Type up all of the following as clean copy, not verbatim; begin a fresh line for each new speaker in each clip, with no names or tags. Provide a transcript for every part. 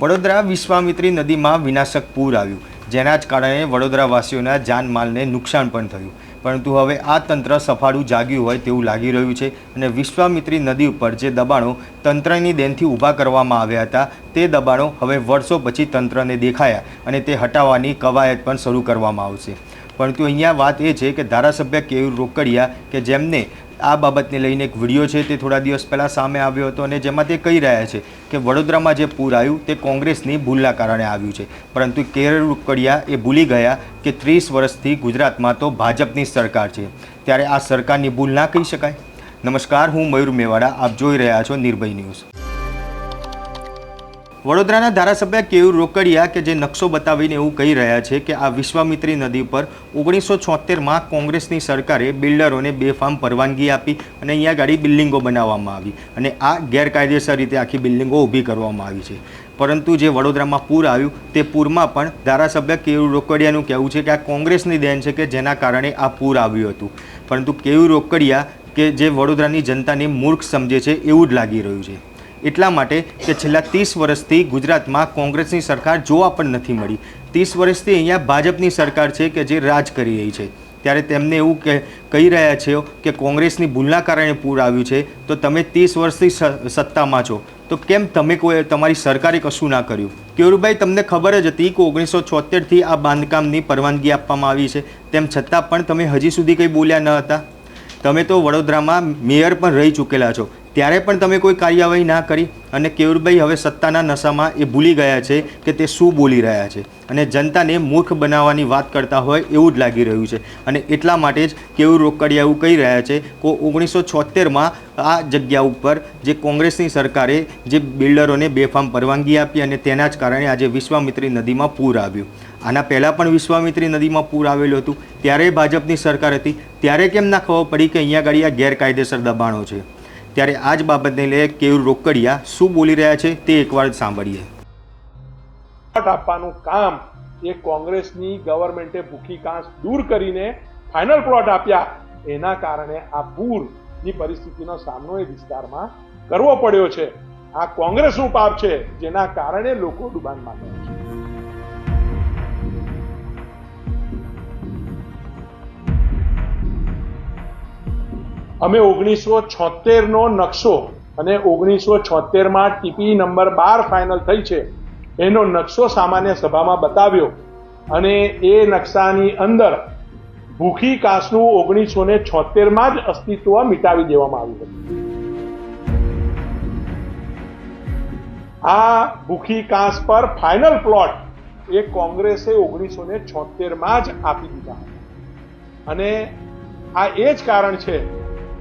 વડોદરા વિશ્વામિત્રી નદીમાં વિનાશક પૂર આવ્યું, જેના જ કારણે વડોદરાવાસીઓના જાનમાલને નુકસાન પણ થયું. પરંતુ હવે આ તંત્ર સફાળું જાગ્યું હોય તેવું લાગી રહ્યું છે અને વિશ્વામિત્રી નદી ઉપર જે દબાણો તંત્રની દેનથી ઊભા કરવામાં આવ્યા હતા તે દબાણો હવે વર્ષો પછી તંત્રને દેખાયા અને તે હટાવવાની કવાયત પણ શરૂ કરવામાં આવશે. પરંતુ અહીંયા વાત એ છે કે ધારાસભ્ય કેયુર રોકડિયા કે જેમને આ બાબતને લઈને એક વિડીયો છે તે થોડા દિવસ પહેલાં સામે આવ્યો હતો અને જેમાં તે કહી રહ્યા છે કે વડોદરામાં જે પૂર આવ્યું તે કોંગ્રેસની ભૂલના કારણે આવ્યું છે. પરંતુ કેયુર રોકડિયા એ ભૂલી ગયા કે 30 વર્ષથી ગુજરાતમાં તો ભાજપની સરકાર છે, ત્યારે આ સરકારની ભૂલ ના કહી શકાય. નમસ્કાર, હું મયુર મેવાડા, આપ જોઈ રહ્યા છો નિર્ભય ન્યૂઝ. વડોદરાના ધારાસભ્ય કેયુર રોકડિયા કે જે નકશો બતાવીને એવું કહી રહ્યા છે કે આ વિશ્વામિત્રી નદી પર 1976માં કોંગ્રેસની સરકારે બિલ્ડરોને બેફામ પરવાનગી આપી અને અહીંયા ગાડી બિલ્ડિંગો બનાવવામાં આવી અને આ ગેરકાયદેસર રીતે આખી બિલ્ડિંગો ઊભી કરવામાં આવી છે. પરંતુ જે વડોદરામાં પૂર આવ્યું તે પૂરમાં પણ ધારાસભ્ય કેયુર રોકડિયાનું કહેવું છે કે આ કોંગ્રેસની દેન છે કે જેના કારણે આ પૂર આવ્યું હતું. પરંતુ કેયુર રોકડિયા કે જે વડોદરાની જનતાને મૂર્ખ સમજે છે એવું જ લાગી રહ્યું છે. એટલા માટે કે છેલ્લા 30 વર્ષથી ગુજરાતમાં કોંગ્રેસની સરકાર જોવા પણ નથી મળી. 30 વર્ષથી અહીંયા ભાજપની સરકાર છે કે જે રાજ કરી રહી છે, ત્યારે તેમને એવું કહી રહ્યા છે કે કોંગ્રેસની ભૂલના કારણે પૂર આવ્યું છે. તો તમે 30 વર્ષથી સત્તામાં છો તો કેમ તમે તમારી સરકારે કશું ના કર્યું? કેયુરભાઈ, તમને ખબર જ હતી કે 1976થી આ બાંધકામની પરવાનગી આપવામાં આવી છે, તેમ છતાં પણ તમે હજી સુધી કંઈ બોલ્યા ન હતા. તમે તો વડોદરામાં મેયર પણ રહી ચૂકેલા છો, ત્યારે પણ તમે કોઈ કાર્યવાહી ના કરી. અને કેયુરભાઈ હવે સત્તાના નશામાં એ ભૂલી ગયા છે કે તે શું બોલી રહ્યા છે અને જનતાને મૂર્ખ બનાવવાની વાત કરતા હોય એવું જ લાગી રહ્યું છે. અને એટલા માટે જ કેયુર રોકડિયા એવું કહી રહ્યા છે કે 1976માં આ જગ્યા ઉપર જે કોંગ્રેસની સરકારે જે બિલ્ડરોને બેફામ પરવાનગી આપી અને તેના જ કારણે આજે વિશ્વામિત્રી નદીમાં પૂર આવ્યું. આના પહેલાં પણ વિશ્વામિત્રી નદીમાં પૂર આવેલું હતું, ત્યારે ભાજપની સરકાર હતી, ત્યારે કેમ ના ખબર પડી કે અહીંયા આગળ આ ગેરકાયદેસર દબાણો છે? ત્યારે આ જ બાબતને લઈને કેયુર રોકડિયા શું બોલી રહ્યા છે તે એકવાર સાંભળીએ.
આપવાનું કામ એ કોંગ્રેસની ગવર્મેન્ટે ભૂખી કાંસ દૂર કરીને ફાઇનલ પ્લોટ આપ્યા, એના કારણે આ પૂરની પરિસ્થિતિનો સામનો એ વિસ્તારમાં કરવો પડ્યો છે. આ કોંગ્રેસનું પાપ છે જેના કારણે લોકો ડૂબાનમાં ગયા છે. અમે 1976નો નકશો અને 1976માં ટીપી નંબર 12 ફાઇનલ થઈ છે એનો નકશો સામાન્ય સભામાં બતાવ્યો અને એ નકશાની અંદર ભૂખી કાંસનું 1976માં જ અસ્તિત્વ મિટાવી દેવામાં આવ્યું હતું. આ ભૂખી કાંસ પર ફાઇનલ પ્લોટ એ કોંગ્રેસે 1976માં જ આપી દીધા હતા અને આ એ જ કારણ છે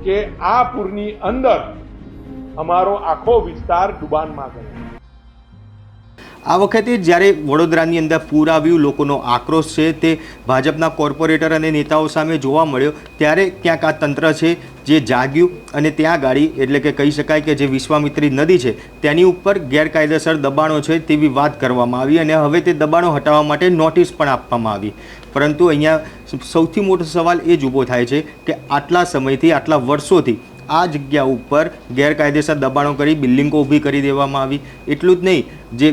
કે આ પૂરની અંદર અમારો આખો વિસ્તાર ડૂબાનમાં ગયો.
આ વખતે જ્યારે વડોદરાની અંદર પૂર આવ્યું, લોકોનો આક્રોશ છે તે ભાજપના કોર્પોરેટર અને નેતાઓ સામે જોવા મળ્યો, ત્યારે ક્યાંક આ તંત્ર છે જે જાગ્યું અને ત્યાં ગાડી એટલે કે કહી શકાય કે જે વિશ્વામિત્રી નદી છે તેની ઉપર ગેરકાયદેસર દબાણો છે તેવી વાત કરવામાં આવી અને હવે તે દબાણો હટાવવા માટે નોટિસ પણ આપવામાં આવી. પરંતુ અહીંયા સૌથી મોટો સવાલ એ જ ઊભો થાય છે કે આટલા સમયથી, આટલા વર્ષોથી આ જગ્યા ઉપર ગેરકાયદેસર દબાણો કરી બિલ્ડિંગો ઊભી કરી દેવામાં આવી. એટલું જ નહીં, જે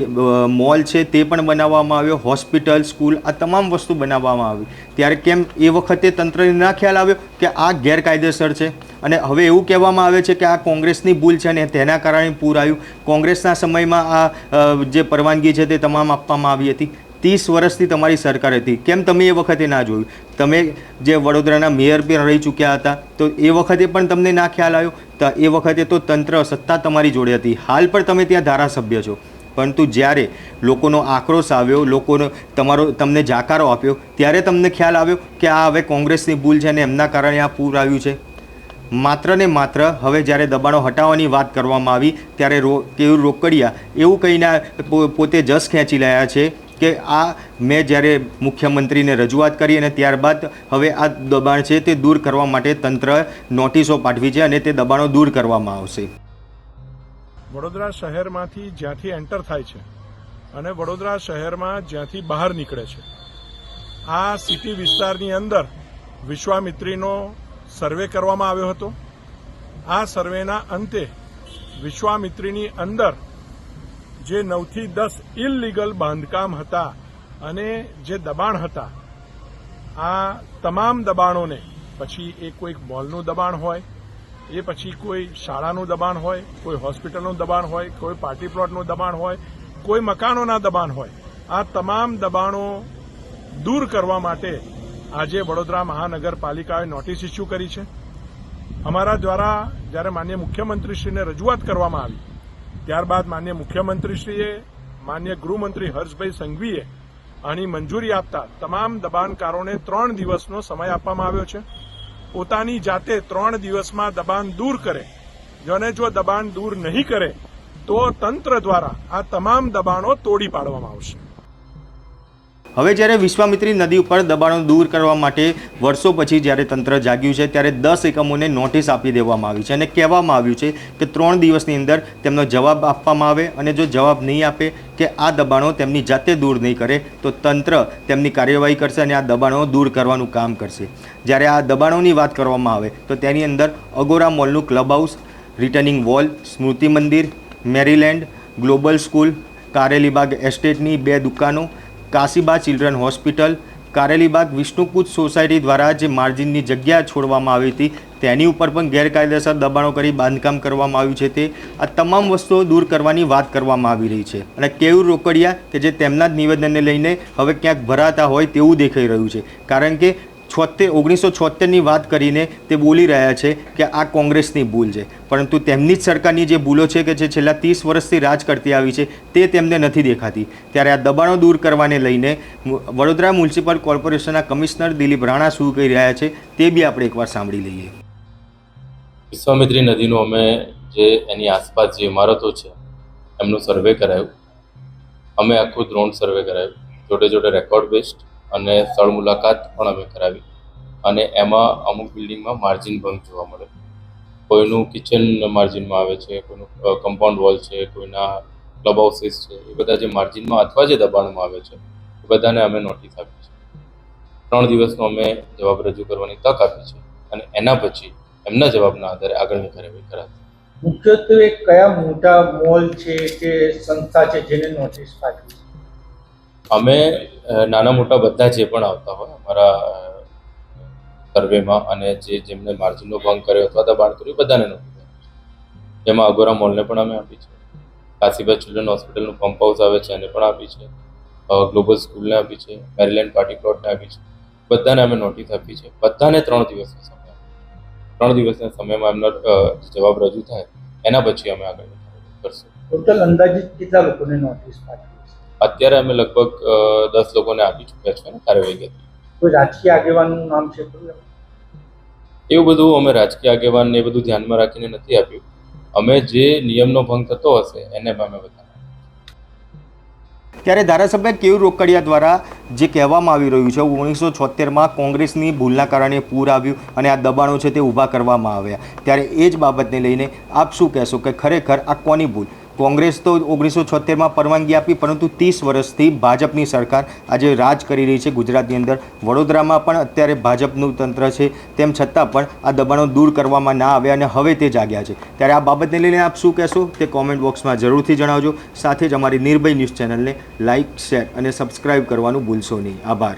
મોલ છે તે પણ બનાવવામાં આવ્યો, હોસ્પિટલ, સ્કૂલ, આ તમામ વસ્તુ બનાવવામાં આવી. ત્યારે કેમ એ વખતે તંત્રને ના ખ્યાલ આવ્યો કે આ ગેરકાયદેસર છે? અને હવે એવું કહેવામાં આવે છે કે આ કોંગ્રેસની ભૂલ છે અને તેના કારણે પૂર આવ્યું. કોંગ્રેસના સમયમાં આ જે પરવાનગી છે તે તમામ આપવામાં આવી હતી. 30 વર્ષથી તમારી સરકાર હતી, કેમ તમે એ વખતે ના જોયું? તમે જે વડોદરાના મેયર પણ રહી ચૂક્યા હતા તો એ વખતે પણ તમને ના ખ્યાલ આવ્યો? તો એ વખતે તો તંત્ર સત્તા તમારી જોડે હતી, હાલ પણ તમે ત્યાં ધારાસભ્ય છો. પરંતુ જ્યારે લોકોનો આક્રોશ આવ્યો, લોકોનો તમને જાકારો આપ્યો, ત્યારે તમને ખ્યાલ આવ્યો કે આ હવે કોંગ્રેસની ભૂલ છે અને એમના કારણે આ પૂર આવ્યું છે. માત્ર ને માત્ર હવે જ્યારે દબાણો હટાવવાની વાત કરવામાં આવી ત્યારે કેયુર રોકડિયા એવું કહીને પોતે જસ ખેંચી રહ્યા છે કે આ મેં જ્યારે મુખ્યમંત્રીને રજૂઆત કરી અને ત્યારબાદ હવે આ દબાણ છે તે દૂર કરવા માટે તંત્ર નોટિસો પાઠવી છે અને તે દબાણો દૂર કરવામાં આવશે.
વડોદરા શહેરમાંથી જ્યાંથી એન્ટર થાય છે અને વડોદરા શહેરમાં જ્યાંથી બહાર નીકળે છે, આ સિટી વિસ્તારની અંદર વિશ્વામિત્રીનો સર્વે કરવામાં આવ્યો હતો. આ સર્વેના અંતે વિશ્વામિત્રીની અંદર જે 9 થી 10 ઇલીગલ બાંધકામ હતા અને જે દબાણ હતા, આ તમામ દબાણોને પછી એ કોઈક મોલનું દબાણ હોય, એ પછી કોઈ શાળાનું દબાણ હોય, કોઈ હોસ્પિટલનું દબાણ હોય, કોઈ પાર્ટી પ્લોટનું દબાણ હોય, કોઈ મકાનોના દબાણ હોય, આ તમામ દબાણો દૂર કરવા માટે આજે વડોદરા મહાનગરપાલિકાએ નોટિસ ઇસ્યુ કરી છે. અમારા દ્વારા જ્યારે માનનીય મુખ્યમંત્રીશ્રીને રજૂઆત કરવામાં આવી, ત્યારબાદ માનનીય મુખ્યમંત્રીશ્રીએ માનનીય ગૃહમંત્રી હર્ષભાઈ સંઘવીએ આની મંજૂરી આપતા તમામ દબાણકારોને 3 દિવસનો સમય આપવામાં આવ્યો છે. પોતાની જાતે 3 દિવસમાં દબાણ દૂર કરે, અને જો દબાણ દૂર નહીં કરે તો તંત્ર દ્વારા આ તમામ દબાણો તોડી પાડવામાં આવશે.
હવે જ્યારે વિશ્વામિત્રી નદી ઉપર દબાણો દૂર કરવા માટે વર્ષો પછી જ્યારે તંત્ર જાગ્યું છે, ત્યારે 10 એકમોને નોટિસ આપી દેવામાં આવી છે અને કહેવામાં આવ્યું છે કે 3 દિવસની અંદર તેમનો જવાબ આપવામાં આવે, અને જો જવાબ નહીં આપે કે આ દબાણો તેમની જાતે દૂર નહીં કરે તો તંત્ર તેમની કાર્યવાહી કરશે અને આ દબાણો દૂર કરવાનું કામ કરશે. જ્યારે આ દબાણોની વાત કરવામાં આવે તો તેની અંદર અગોરા મોલનું club house, returning wall, Smriti Mandir, Maryland, global school, Karelibaug એસ્ટેટની 2 દુકાનો, Kashiba children hospital, Karelibaug Vishnukut society દ્વારા જે માર્જિનની જગ્યા છોડવામાં આવી હતી તેની ઉપર પણ ગેરકાયદેસર દબાણો કરી બાંધકામ કરવામાં આવ્યું છે. તે આ તમામ વસ્તુઓ દૂર કરવાની વાત કરવામાં આવી રહી છે. અને કેયુર રોકડિયા કે જે તેમના જ નિવેદનને લઈને હવે ક્યાંક ભરાતા હોય તેવું દેખાઈ રહ્યું છે, કારણ કે 1976ની વાત કરીને તે બોલી રહ્યા છે કે આ કોંગ્રેસની ભૂલ છે, પરંતુ તેમની જ સરકારની જે ભૂલો છે કે જે છેલ્લા 30 વર્ષથી રાજ કરતી આવી છે તે તેમને નથી દેખાતી. ત્યારે આ દબાણો દૂર કરવાને લઈને વડોદરા મ્યુનિસિપલ કોર્પોરેશનના કમિશનર દિલીપ રાણા શું કહી રહ્યા છે તે બી આપણે એકવાર સાંભળી લઈએ.
વિશ્વામિત્રી નદીનું અમે જે એની આસપાસ જે ઇમારતો છે એમનું સર્વે કરાયું. અમે આખું ડ્રોન સર્વે કરાયું, જોડે જોડે રેકોર્ડ બેસ્ડ અને સ્થળ મુલાકાત પણ અમે કરાવી. અને એમાં અમુક બિલ્ડિંગમાં માર્જિન ભંગ જોવા મળે. કોઈનું કિચન માર્જિનમાં આવે છે, કોઈનું કમ્પાઉન્ડ વોલ છે, કોઈના ક્લબ હાઉસીસ છે, એ બધા જે માર્જિનમાં અથવા જે દબાણમાં આવે છે એ બધાને અમે નોટિસ આપી છે. 3 દિવસનો અમે જવાબ રજૂ કરવાની તક આપી છે અને એના પછી એમના જવાબના આધારે આગળની કાર્યવાહી કરાશે.
મુખ્યત્વે કયા મોટા મોલ છે કે સંસ્થા છે જેને નોટિસ પાઠવી છે?
અમે નાના મોટા બધા જે પણ આવતા હોય અમારા સર્વેમાં અને જેમને માર્જિનનો ભંગ કર્યો અથવા દબાણ કર્યું બધાને નોટિસ આપી છે. જેમાં અગોરા મોલને પણ અમે આપી છે, કાશીબા ચિલ્ડ્રન હોસ્પિટલનું પંપ હાઉસ આવે છે એને પણ આપી છે, ગ્લોબલ સ્કૂલને આપી છે, મેરીલેન્ડ પાર્ટી પ્લોટને આપી છે. બધાને અમે નોટિસ આપી છે. બધાને 3 દિવસનો સમય, 3 દિવસના સમયમાં એમનો જવાબ રજૂ થાય એના પછી અમે આગળ કરશું.
ટોટલ અંદાજિત કેટલા લોકોને નોટિસ પાઠવી છે?
અત્યારે અમે લગભગ 10 લોકોને આપી ચૂક્યા છે અને કાર્યવાહી કરી.
કોઈ રાજકીય આગેવાનનું નામ છે?
એવું બધું અમે રાજકીય આગેવાન એ બધું ધ્યાનમાં રાખીને નથી આપ્યું. અમે જે નિયમનો ભંગ થતો હશે એને અમે બતાવ્યું.
ત્યારે ધારાસભ્ય કેયુર રોકડિયા દ્વારા જે કહેવામાં આવી રહ્યું છે 1976માં કોંગ્રેસની ભૂલના કારણે પૂર આવ્યું અને આ દબાણો છે તે ઊભા કરવામાં આવ્યા, ત્યારે એ જ બાબતને લઈને આપ શું કહેશો કે ખરેખર આ કોની ભૂલ? કોંગ્રેસ તો 1976માં પરવાનગી આપી, પરંતુ 30 વર્ષથી ભાજપની સરકાર આજે રાજ કરી રહી છે ગુજરાતની અંદર. વડોદરામાં પણ અત્યારે ભાજપનું તંત્ર છે, તેમ છતાં પણ આ દબાણો દૂર કરવામાં ના આવ્યા અને હવે તે જાગ્યા છે. ત્યારે આ બાબતને લઈને આપ શું કહેશો તે કોમેન્ટ બોક્સમાં જરૂરથી જણાવજો. સાથે જ અમારી નિર્ભય ન્યૂઝ ચેનલને લાઇક, શેર અને સબસ્ક્રાઇબ કરવાનું ભૂલશો નહીં. આભાર.